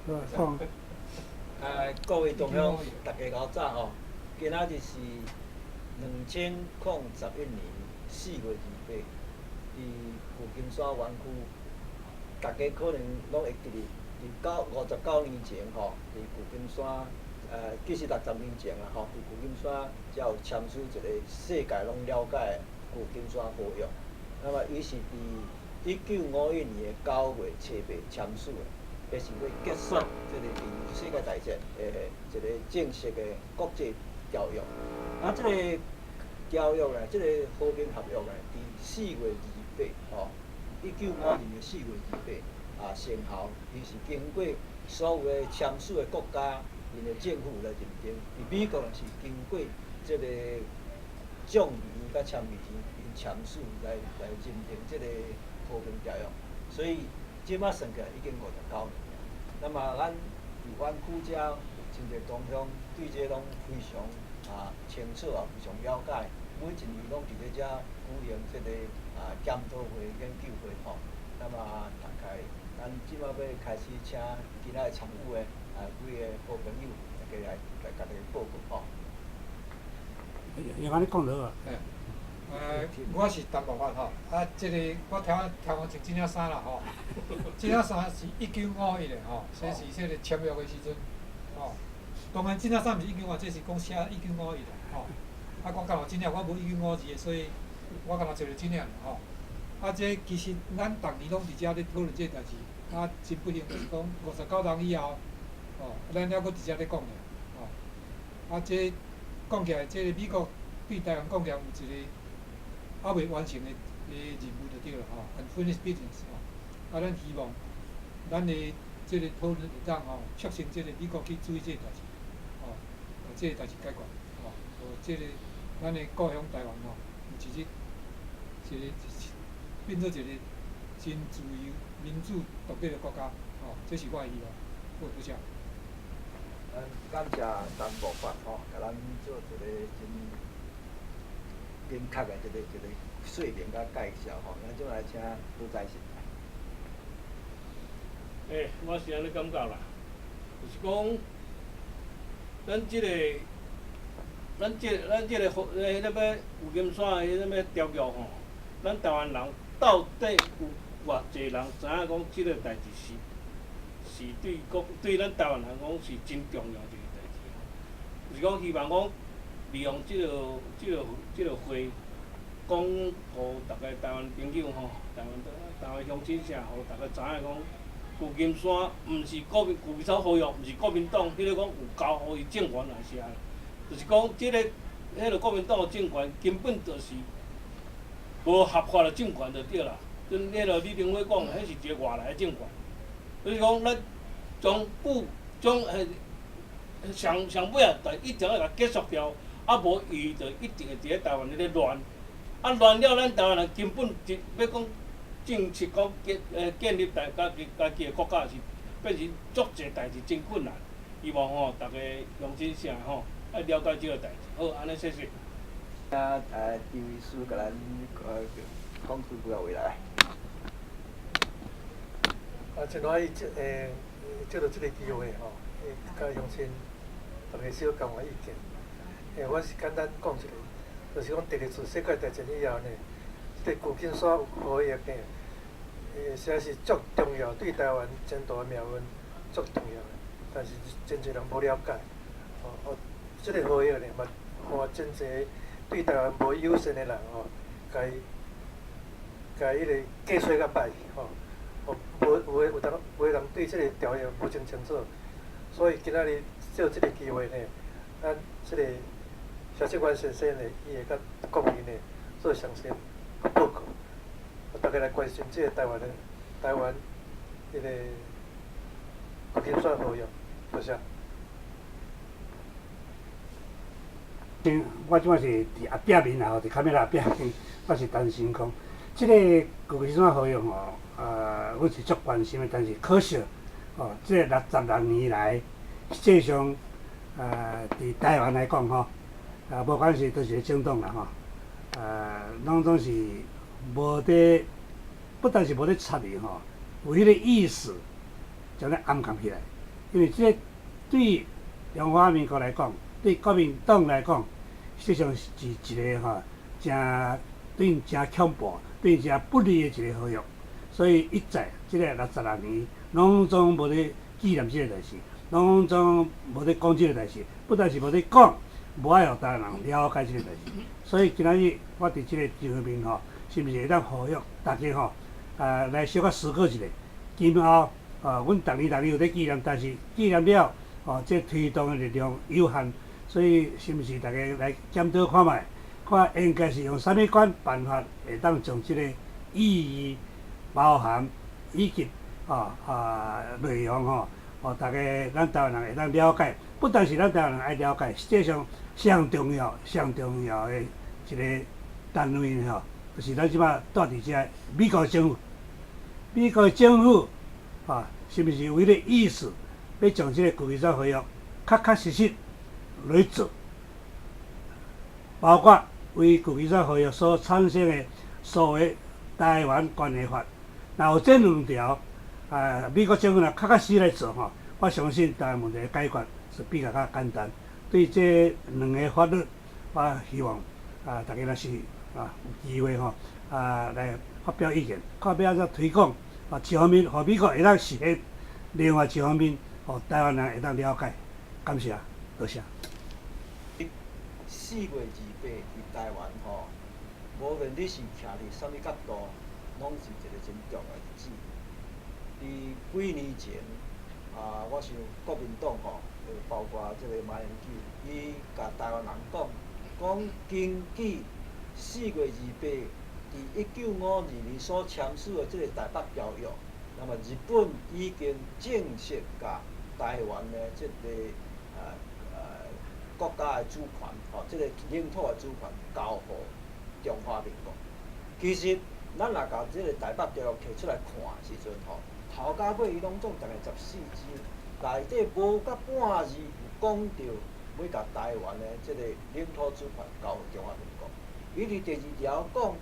创各位同乡，大家好早吼！今仔日是2011年4月28，伫旧金山园区，大家可能拢会记得，59年前吼，伫旧金山，其实60年前啦吼，伫旧金山才有签署一个世界拢了解的旧金山合约。那么伊是伫1951年的9月7日签署的。迄是要结束即个伫世界大战诶一个正式的国际条约。即个条约呢，即个和平合约呢，伫4月28吼，1952年4月28生效。伊是经过所有的签署的国家因的政府来认定。伫美国呢是经过即个众议院甲参议院因签署来认定即个和平条约。所以即摆算起来已经59年。那么咱伫湾区遮有真侪同乡对这拢非常清楚也非常了解，每一年拢伫咧遮举行即个检讨会、研究会吼。那么大概咱即摆要开始请今仔参与的几个好朋友大家来家己报告吼。用安尼讲落啊。我是陈木发吼，即个我听讲穿这领衫啦吼，这领衫是1951年吼，说是即个签约的时阵，吼。当然这领衫毋是1951，这是讲写1951啦吼。我刚好真领，我无1952的，所以我刚好找着真领吼。这其实咱逐年拢伫遮咧讨论这代志，真不幸就是讲59年以后，咱还佫伫遮咧讲咧，这讲起来，这个美国对台湾讲起来有一个。未完成的任务就对了吼 ，unfinished business 吼。咱希望咱的这个讨论会当促成这个美国去注意这个代志，把这个代志解决，这个咱的故乡台湾有变做一个真自由、民主、独立的国家，这是我的希望。多谢。感谢陈部发甲咱做一个真。明确的一个说明甲介绍吼，咱就来请副在席。我是安尼感觉啦，就是讲，咱即个迄个要旧金山的迄个要条约吼，咱台湾人到底有偌济人知影讲即个代志是对咱台湾人讲是真重要一个代志，就是讲希望讲。利用即个会，讲互大家台湾朋友吼，台湾乡亲社，互大家知影讲，旧金山毋是旧金山合约，毋是国民党迄个讲有交互伊政权来写的，就是讲即个迄个国民党的政权根本就是无合法的政权就对啦。跟迄个李登辉讲，迄是一个外来的政权，所以讲咱上尾就一定要甲结束掉。无伊就一定会伫咧台湾咧乱，乱了，咱台湾人根本要讲正式讲建立家己的国家是变成足侪代志真困难。希望大家乡亲社爱了解即个代志。好，安尼谢谢。第位师甲咱讲几句话来。真欢喜借着即个机会吼，甲乡亲大家小交换意见。我是简单讲一下，就是讲第二次世界大战以后呢，即个旧金山合约呢，实在是足重要，对台湾前途的命运足重要的。但是真侪人无了解，即个合约呢，嘛，互真侪对台湾无友善的人甲迄个计算甲歹去有人对即个条约无真清楚，所以今仔日借即个机会呢，咱即个。萧志官先生呢，伊会甲国民呢做详细报告，大家来关心这个台湾迄个旧金山合约，多谢。我即摆是伫后壁面啦，伫卡面后壁面，我是担心讲，即个旧金山合约阮是足关心的，但是可惜，即个66年来，实际上，伫台湾来讲无管是倒是政党啦拢是无伫，不但是无咧插伊有迄个意识，将咧暗藏起来。因为这对中华民国来讲，对国民党来讲，实际上是一个真对真恐怖、对真不利的一个合约。所以一再这个66年，拢总无咧纪念这个代志，拢总无咧讲这个代志，不但是无咧讲，无爱互台湾人了解这个代志。所以今仔日我伫这个场面是毋是会当呼吁大家来小可思考一下，今后阮逐年有咧纪念，但是纪念了这推动的力量有限，所以是毋是大家来检讨看卖，看应该是用啥物款办法会当将这个意义包含以及内容大家咱台湾人会当了解，不但是咱台湾人爱了解，实际上上重要的一个单位就是咱即摆住伫遮美国政府。美国政府是毋是为了意思要将即个旧金山合约确实来做，包括为旧金山合约所产生的所谓台湾关系法，若有这两条，美国政府若确实来做我相信台湾问题的解决是比较简单。对这两个法律，我希望大家若是有机会来发表意见，看要安怎推广一方面，互美国会当实现；另外一方面，互台湾人会当了解。感谢，多谢。4月28伫台湾无论你是徛伫啥物角度，拢是一个真重要的日子。伫几年前，我想国民党包括即个马英九，伊甲台湾人讲根据4月28伫1952年所签署的即个台北条约，那么日本已经正式甲台湾的即个国家的主权，即个领土的主权交予中华民国。其实咱若甲即个台北条约摕出来看的时阵，头到尾伊拢总大概14字，内底无甲半字有讲到要甲台湾的即个领土主权交予中华民国。伊伫第2条讲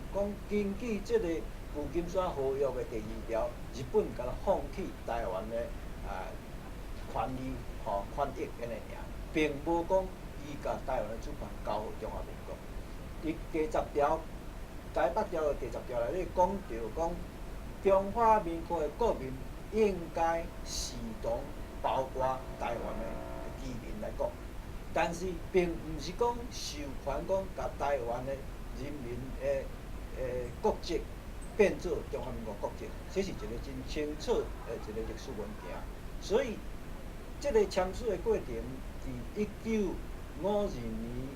根据即个旧金山合约的第2条，日本敢若放弃台湾的权利权益安尼尔，并无讲伊甲台湾的主权交予中华民国。伫第10条台北条约第10条内底讲到中华民国的国民应该视同包括台湾的居民来讲，但是并毋是讲授权讲甲台湾的人民的国籍变做中华民国国籍，这是一个真清楚的一个历史文件。所以，这个签署的过程，伫1952年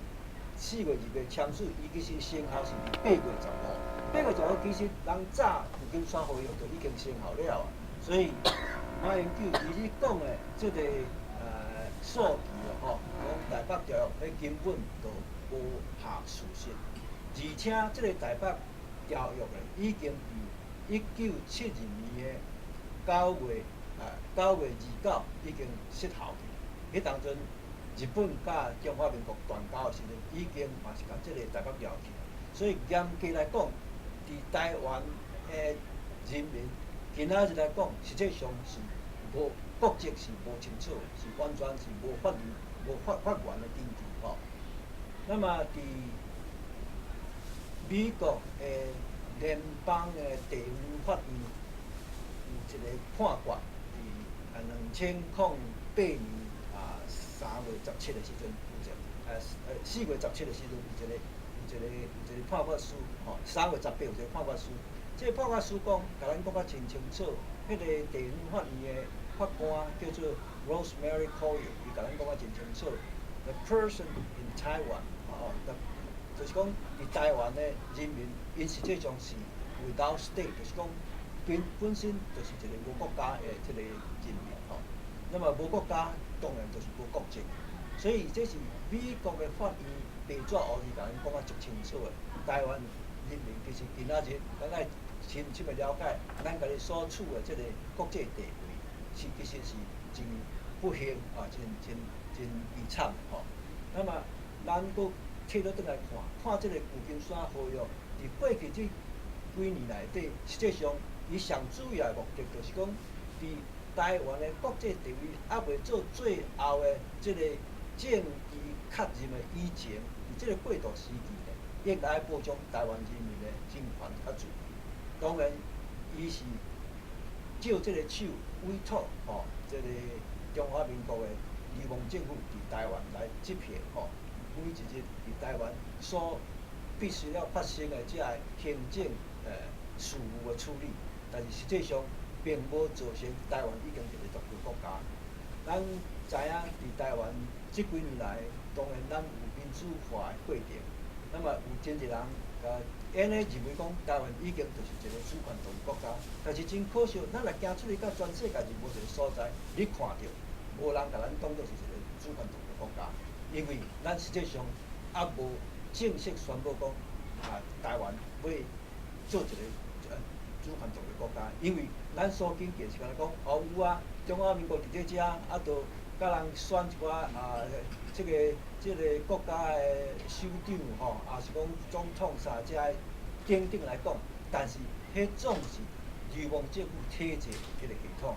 4月28签署，伊其实生效是8月15。8月15其实人早旧金山合约就已经生效了啊。所以马英九伊咧讲的这个数据讲台北条约根本就无合事实。而且这个台北条约已经伫1972年的9月29已经失效去。迄当阵日本甲中华民国断交的时阵，已经嘛是甲这个台北条约去。所以严格来讲，伫台湾的人民今仔日来讲，实际上是无国籍是无清楚，是完全是无法源的定义那么伫美国的联邦的地方法院有一个判决，伫2008年3月17的时阵，4月17的时阵有一个判决书，3月18有一个判决书。这个判决书甲咱讲真清楚，迄个地方法院的法官叫做 Rosemary Collyer， 伊甲咱讲真清楚 ，The person in Taiwan， 就是讲伫台湾的人民，因实际上是 without state， 就是讲本身就是一个无国家的这个人民那么无国家当然就是无国籍，所以这是美国的法院白纸黑字甲咱讲足清楚的。台湾人民其实今仔日咱爱深的了解，咱家己所处的这个国际地位其实是真不幸真悲惨那么咱佫退落转来看这个旧金山合约，伫过去这几年内底，实际上伊上主要的目的就是讲，伫台湾的国际地位还未做最后的即个政治确认的以前，伫即个过渡时期呢，应该保障台湾人民的人权甲自由。当然，伊是照即个手委托即个中华民国的流亡政府伫台湾来执行每一日伫台湾所必须要发生的即个行政事务的处理，但是实际上并无造成台湾已经一个独立国家。咱知影伫台湾即几年来，当然咱有民主化的过程，那么有真侪人安尼认为讲台湾已经就是一个主权独立国家，但是真可惜，咱若行出去到全世界任何一个所在，你看到无人甲咱当作是一个主权独立国家，因为咱实际上还无正式宣布讲台湾要做一个主权独立国家，因为咱所经验是讲有啊，中华民国伫这遮都甲人选一寡即个国家的首长也是讲总统啥遮等等来讲，但是迄总是流亡政府体制迄个系统，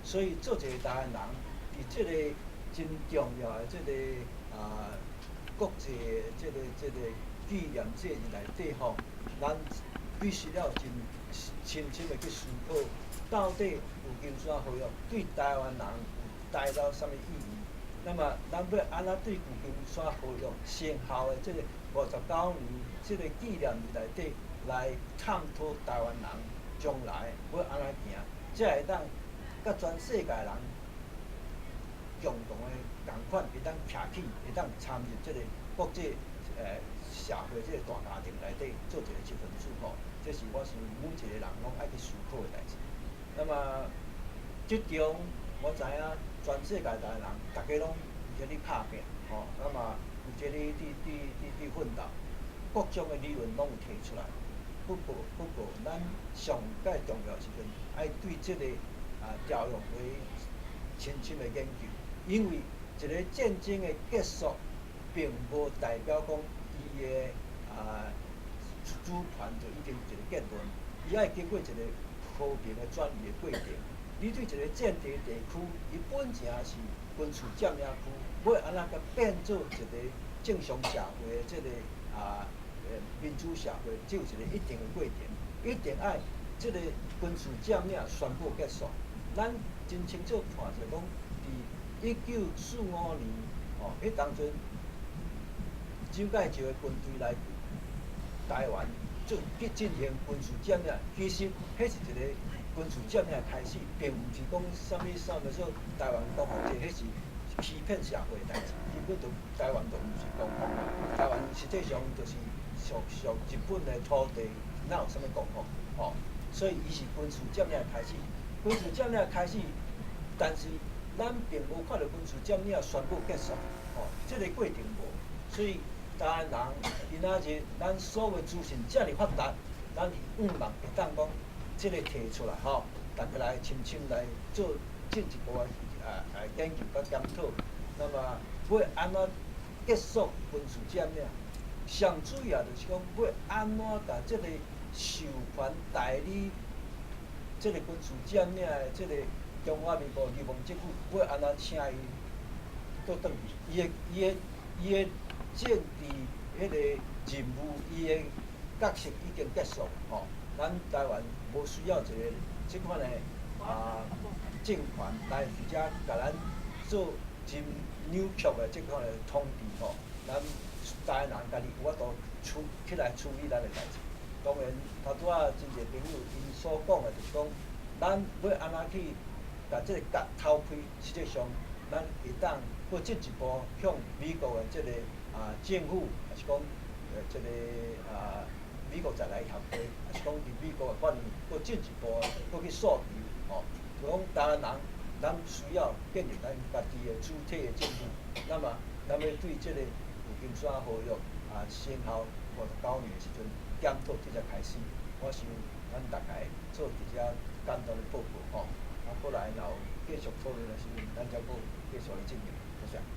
所以做一个台湾人伫即个真重要的即个国际即个纪念节日内底咱必须要真深深的去思考，到底旧金山合约对台湾人有带到什么意义？那么咱要安怎对旧金山合约生效的即个59年即个纪念日内底来探讨台湾人将来要安怎行，才会当甲全世界人共同的共款会当徛起，会当参与即个国际社会即个大家庭内底做一个一份子这是我想每一个人拢爱去思考的代志。那么，即中我知影全世界台湾人，大家拢有在咧拍拼那么有在咧奋斗，各种的理论拢有提出来。不过，咱上介重要时阵，爱对即个条约为深深的研究，因为一个战争的结束，并无代表讲伊的主权就已经有一个结论，伊爱经过一个和平的转移的过程。你对一个战地地区，伊本正是军事占领区，要安怎甲变做一个正常社会的即个民主社会，只有一个一定的过程，一定爱即个军事占领宣布结束。咱真清楚看着讲，伫1945年迄当阵，蒋介石的军队来台湾进行军事占领，其实迄是一个军事占领的开始，并毋是讲啥物说台湾光复节，迄是欺骗社会的代志。根本就台湾就毋是光复，台湾实际上就是属日本的土地，哪有啥物光复？所以伊是军事占领的开始，军事占领的开始，但是咱并无看到军事占领宣布结束，这个过程无，所以。台湾人今仔日，咱所有资讯遮尔发达，咱望会当讲，即个提出来大家来深深来做进一步的研究甲检讨。那么要安怎结束军事占领？上主要就是讲要安怎甲即个授权代理即个军事占领的即个中华民国流亡政府，要安怎请伊倒转去？伊的政治迄个任务，伊的角色已经结束咱台湾无需要一个即款的政权来伫遮甲咱做真扭曲的即款的统治咱台湾人家己有法度起来处理咱的代志。当然，头拄仔真侪朋友因所讲的就是讲，咱要安怎去甲即个角偷开，实际上咱会当搁进一步向美国的即个政府，还是讲即个美国在来协会，还是讲伫美国的法院，搁进一步搁去诉求就讲台湾人，咱需要建立咱家己的主体的政府。那么，咱要对即个旧金山合约生效59年的时阵，检讨即只开始。我想咱大概做一只简单的报告过来，然后继续讨论的时阵，咱才搁继续来进行，多谢。